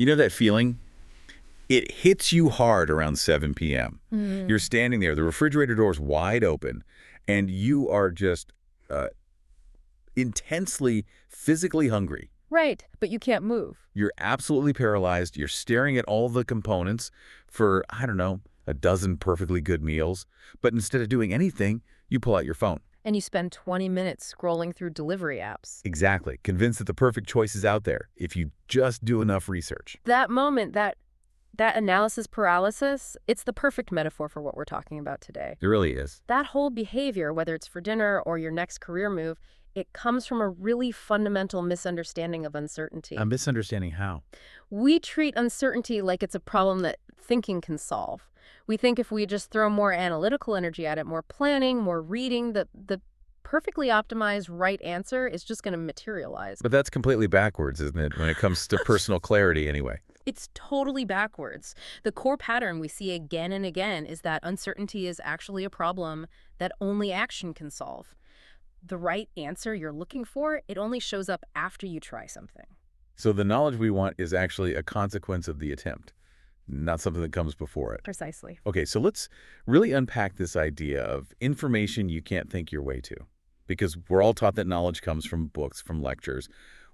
You know that feeling? It hits you hard around 7 p.m. You're standing there, the refrigerator door's wide open, and you are just intensely physically hungry. Right, but you can't move. You're absolutely paralyzed. You're staring at all the components for, I don't know, a dozen perfectly good meals. But instead of doing anything, you pull out your phone. And you spend 20 minutes scrolling through delivery apps. Exactly. Convinced that the perfect choice is out there if you just do enough research. That moment, that analysis paralysis, it's the perfect metaphor for what we're talking about today. It really is. That whole behavior, whether it's for dinner or your next career move, it comes from a really fundamental misunderstanding of uncertainty. A misunderstanding how? We treat uncertainty like it's a problem that thinking can solve. We think if we just throw more analytical energy at it, more planning, more reading, the perfectly optimized right answer is just going to materialize. But that's completely backwards, isn't it, when it comes to personal clarity anyway? It's totally backwards. The core pattern we see again and again is that uncertainty is actually a problem that only action can solve. The right answer you're looking for, it only shows up after you try something. So the knowledge we want is actually a consequence of the attempt, not something that comes before it. Precisely. Okay, so let's really unpack this idea of information you can't think your way to, because we're all taught that knowledge comes from books, from lectures.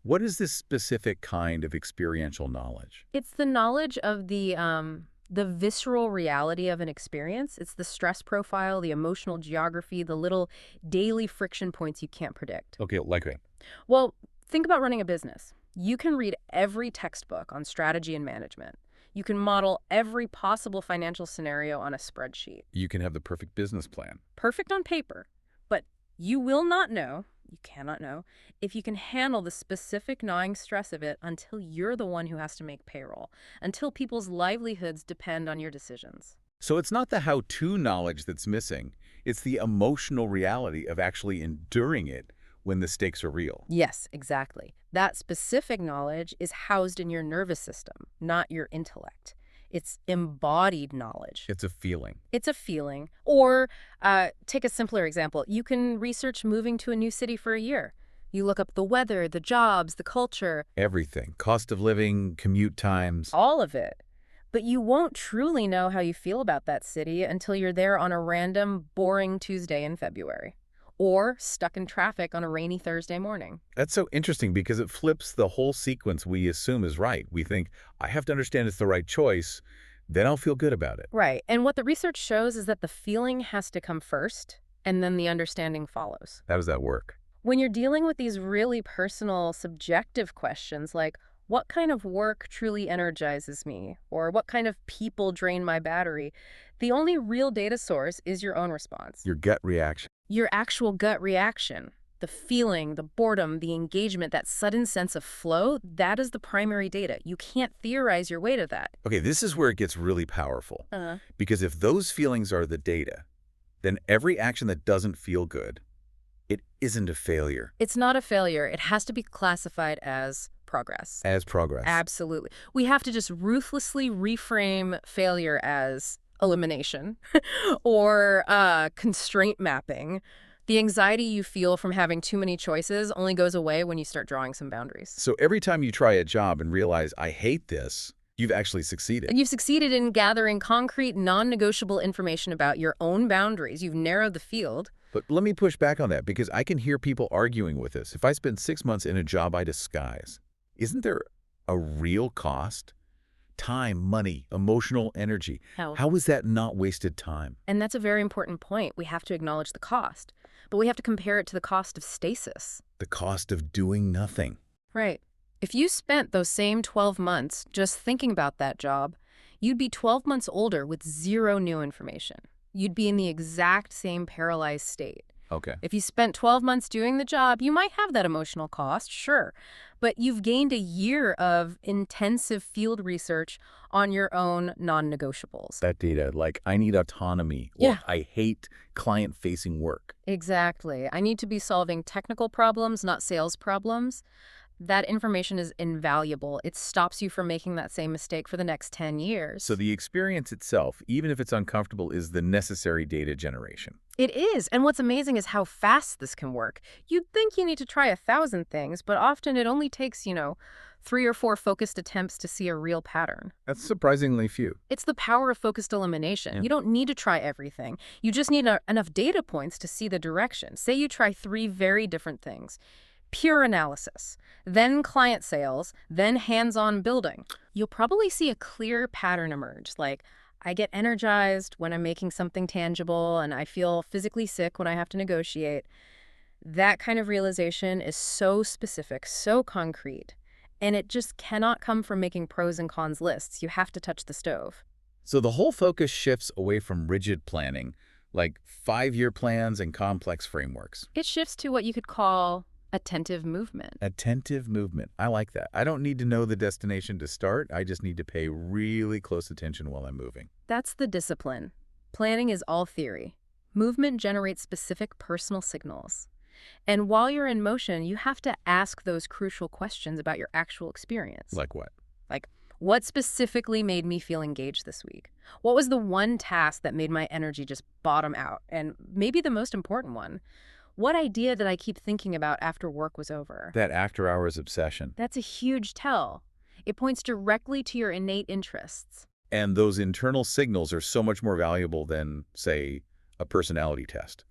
What is this specific kind of experiential knowledge? It's the knowledge of the visceral reality of an experience. It's the stress profile, the emotional geography, the little daily friction points you can't predict. Okay, like that. Well, think about running a business. You can read every textbook on strategy and management. You can model every possible financial scenario on a spreadsheet. You can have the perfect business plan. Perfect on paper, but you will not know, you cannot know, if you can handle the specific gnawing stress of it until you're the one who has to make payroll, until people's livelihoods depend on your decisions. So it's not the how-to knowledge that's missing. It's the emotional reality of actually enduring it when the stakes are real. Yes, exactly. That specific knowledge is housed in your nervous system, not your intellect. It's embodied knowledge. It's a feeling. It's a feeling. Or take a simpler example. You can research moving to a new city for a year. You look up the weather, the jobs, the culture. Everything. Cost of living, commute times. All of it. But you won't truly know how you feel about that city until you're there on a random, boring Tuesday in February. Or stuck in traffic on a rainy Thursday morning. That's so interesting because it flips the whole sequence we assume is right. We think, I have to understand it's the right choice, then I'll feel good about it. Right. And what the research shows is that the feeling has to come first, and then the understanding follows. How does that work? When you're dealing with these really personal, subjective questions like, what kind of work truly energizes me? Or what kind of people drain my battery? The only real data source is your own response. Your gut reaction. Your actual gut reaction. The feeling, the boredom, the engagement, that sudden sense of flow, that is the primary data. You can't theorize your way to that. Okay, this is where it gets really powerful. Because if those feelings are the data, then every action that doesn't feel good, it isn't a failure. It's not a failure. It has to be classified as progress. As progress. Absolutely. We have to just ruthlessly reframe failure as elimination or constraint mapping. The anxiety you feel from having too many choices only goes away when you start drawing some boundaries. So every time you try a job and realize, I hate this, you've actually succeeded. You've succeeded in gathering concrete, non-negotiable information about your own boundaries. You've narrowed the field. But let me push back on that because I can hear people arguing with this. If I spend 6 months in a job I despise, isn't there a real cost? Time, money, emotional energy. How is that not wasted time? And that's a very important point. We have to acknowledge the cost, but we have to compare it to the cost of stasis. The cost of doing nothing. Right. If you spent those same 12 months just thinking about that job, you'd be 12 months older with zero new information. You'd be in the exact same paralyzed state. Okay. If you spent 12 months doing the job, you might have that emotional cost, sure. But you've gained a year of intensive field research on your own non-negotiables. That data, like I need autonomy, or I hate client-facing work. Exactly. I need to be solving technical problems, not sales problems. That information is invaluable. It stops you from making that same mistake for the next 10 years. So the experience itself, even if it's uncomfortable, is the necessary data generation. It is. And what's amazing is how fast this can work. You'd think you need to try 1,000 things, but often it only takes, 3 or 4 focused attempts to see a real pattern. That's surprisingly few. It's the power of focused elimination. Yeah. You don't need to try everything. You just need enough data points to see the direction. Say you try 3 very different things. Pure analysis, then client sales, then hands-on building. You'll probably see a clear pattern emerge, like I get energized when I'm making something tangible and I feel physically sick when I have to negotiate. That kind of realization is so specific, so concrete, and it just cannot come from making pros and cons lists. You have to touch the stove. So the whole focus shifts away from rigid planning, like 5-year plans and complex frameworks. It shifts to what you could call attentive movement. Attentive movement. I like that. I don't need to know the destination to start. I just need to pay really close attention while I'm moving. That's the discipline. Planning is all theory. Movement generates specific personal signals. And while you're in motion, you have to ask those crucial questions about your actual experience. Like what? Like, what specifically made me feel engaged this week? What was the one task that made my energy just bottom out? And maybe the most important one, what idea did I keep thinking about after work was over? That after-hours obsession. That's a huge tell. It points directly to your innate interests. And those internal signals are so much more valuable than, say, a personality test.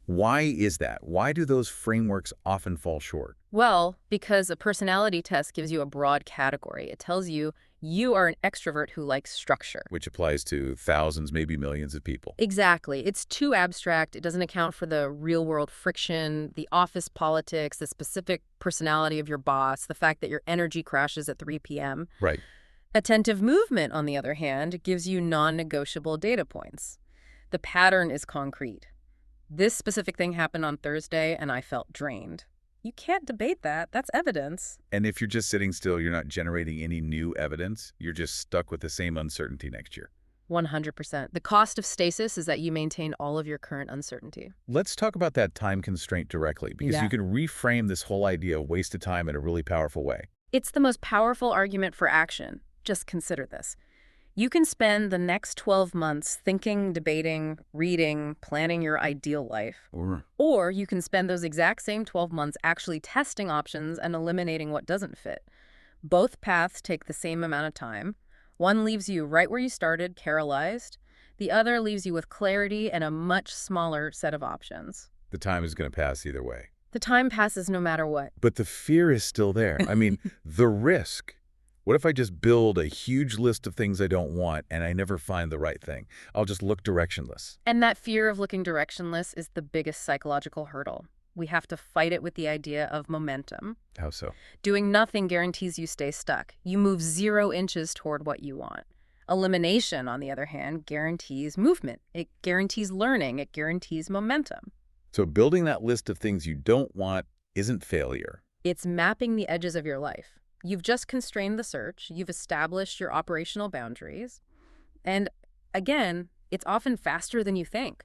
Why is that? Why do those frameworks often fall short? Well, because a personality test gives you a broad category. It tells you you are an extrovert who likes structure. Which applies to thousands, maybe millions of people. Exactly. It's too abstract. It doesn't account for the real-world friction, the office politics, the specific personality of your boss, the fact that your energy crashes at 3 p.m. Right. Attentive movement, on the other hand, gives you non-negotiable data points. The pattern is concrete. This specific thing happened on Thursday, and I felt drained. You can't debate that. That's evidence. And if you're just sitting still, you're not generating any new evidence. You're just stuck with the same uncertainty next year. 100%. The cost of stasis is that you maintain all of your current uncertainty. Let's talk about that time constraint directly, because you can reframe this whole idea of wasted time in a really powerful way. It's the most powerful argument for action. Just consider this. You can spend the next 12 months thinking, debating, reading, planning your ideal life. Or you can spend those exact same 12 months actually testing options and eliminating what doesn't fit. Both paths take the same amount of time. One leaves you right where you started, paralyzed. The other leaves you with clarity and a much smaller set of options. The time is going to pass either way. The time passes no matter what. But the fear is still there. I mean, the risk. What if I just build a huge list of things I don't want and I never find the right thing? I'll just look directionless. And that fear of looking directionless is the biggest psychological hurdle. We have to fight it with the idea of momentum. How so? Doing nothing guarantees you stay stuck. You move 0 inches toward what you want. Elimination, on the other hand, guarantees movement. It guarantees learning. It guarantees momentum. So building that list of things you don't want isn't failure. It's mapping the edges of your life. You've just constrained the search. You've established your operational boundaries. And again, it's often faster than you think.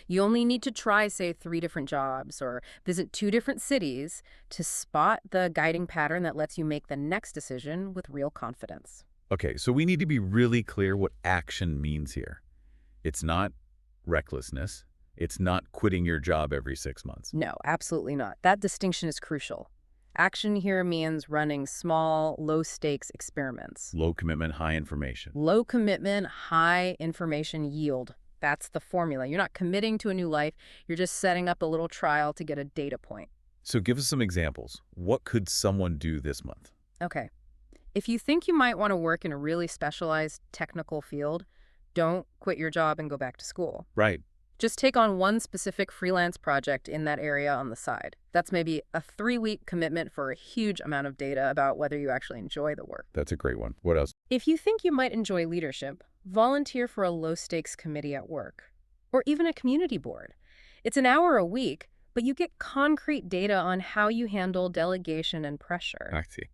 You only need to try, say, 3 different jobs or visit 2 different cities to spot the guiding pattern that lets you make the next decision with real confidence. Okay, so we need to be really clear what action means here. It's not recklessness. It's not quitting your job every 6 months. No, absolutely not. That distinction is crucial. Action here means running small, low-stakes experiments. Low commitment, high information. Low commitment, high information yield. That's the formula. You're not committing to a new life. You're just setting up a little trial to get a data point. So give us some examples. What could someone do this month? Okay. If you think you might want to work in a really specialized technical field, don't quit your job and go back to school. Right. Just take on one specific freelance project in that area on the side. That's maybe a 3-week commitment for a huge amount of data about whether you actually enjoy the work. That's a great one. What else? If you think you might enjoy leadership, volunteer for a low-stakes committee at work, or even a community board. It's an hour a week, but you get concrete data on how you handle delegation and pressure. I see.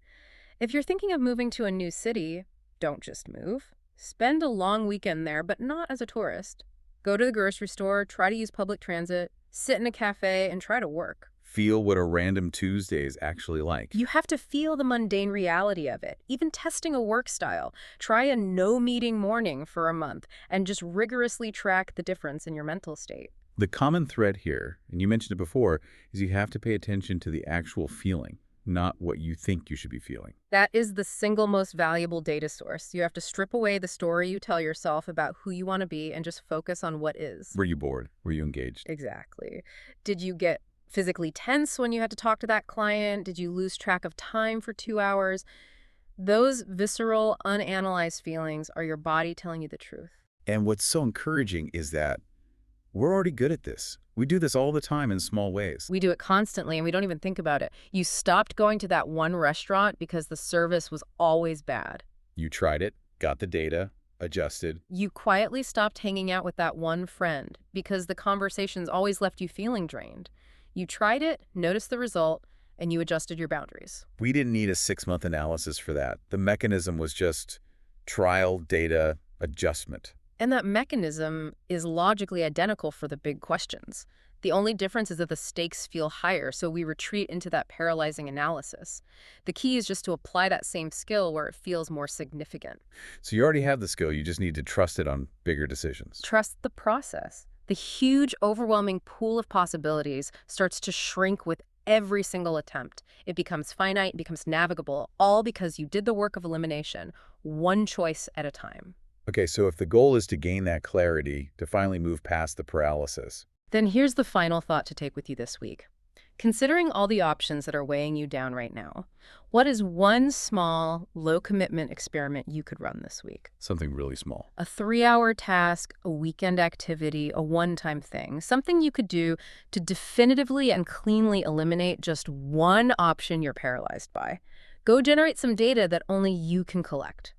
If you're thinking of moving to a new city, don't just move. Spend a long weekend there, but not as a tourist. Go to the grocery store, try to use public transit, sit in a cafe, and try to work. Feel what a random Tuesday is actually like. You have to feel the mundane reality of it. Even testing a work style. Try a no-meeting morning for a month and just rigorously track the difference in your mental state. The common thread here, and you mentioned it before, is you have to pay attention to the actual feeling, not what you think you should be feeling. That is the single most valuable data source. You have to strip away the story you tell yourself about who you want to be and just focus on what is. Were you bored? Were you engaged? Exactly. Did you get physically tense when you had to talk to that client? Did you lose track of time for 2 hours? Those visceral, unanalyzed feelings are your body telling you the truth. And what's so encouraging is that we're already good at this. We do this all the time in small ways. We do it constantly, and we don't even think about it. You stopped going to that one restaurant because the service was always bad. You tried it, got the data, adjusted. You quietly stopped hanging out with that one friend because the conversations always left you feeling drained. You tried it, noticed the result, and you adjusted your boundaries. We didn't need a 6-month analysis for that. The mechanism was just trial, data, adjustment. And that mechanism is logically identical for the big questions. The only difference is that the stakes feel higher, so we retreat into that paralyzing analysis. The key is just to apply that same skill where it feels more significant. So you already have the skill, you just need to trust it on bigger decisions. Trust the process. The huge, overwhelming pool of possibilities starts to shrink with every single attempt. It becomes finite, becomes navigable, all because you did the work of elimination, one choice at a time. Okay, so if the goal is to gain that clarity, to finally move past the paralysis, Then here's the final thought to take with you this week. Considering all the options that are weighing you down right now, what is one small, low-commitment experiment you could run this week? something really small. A 3-hour task, a weekend activity, a one-time thing, something you could do to definitively and cleanly eliminate just one option you're paralyzed by. Go generate some data that only you can collect.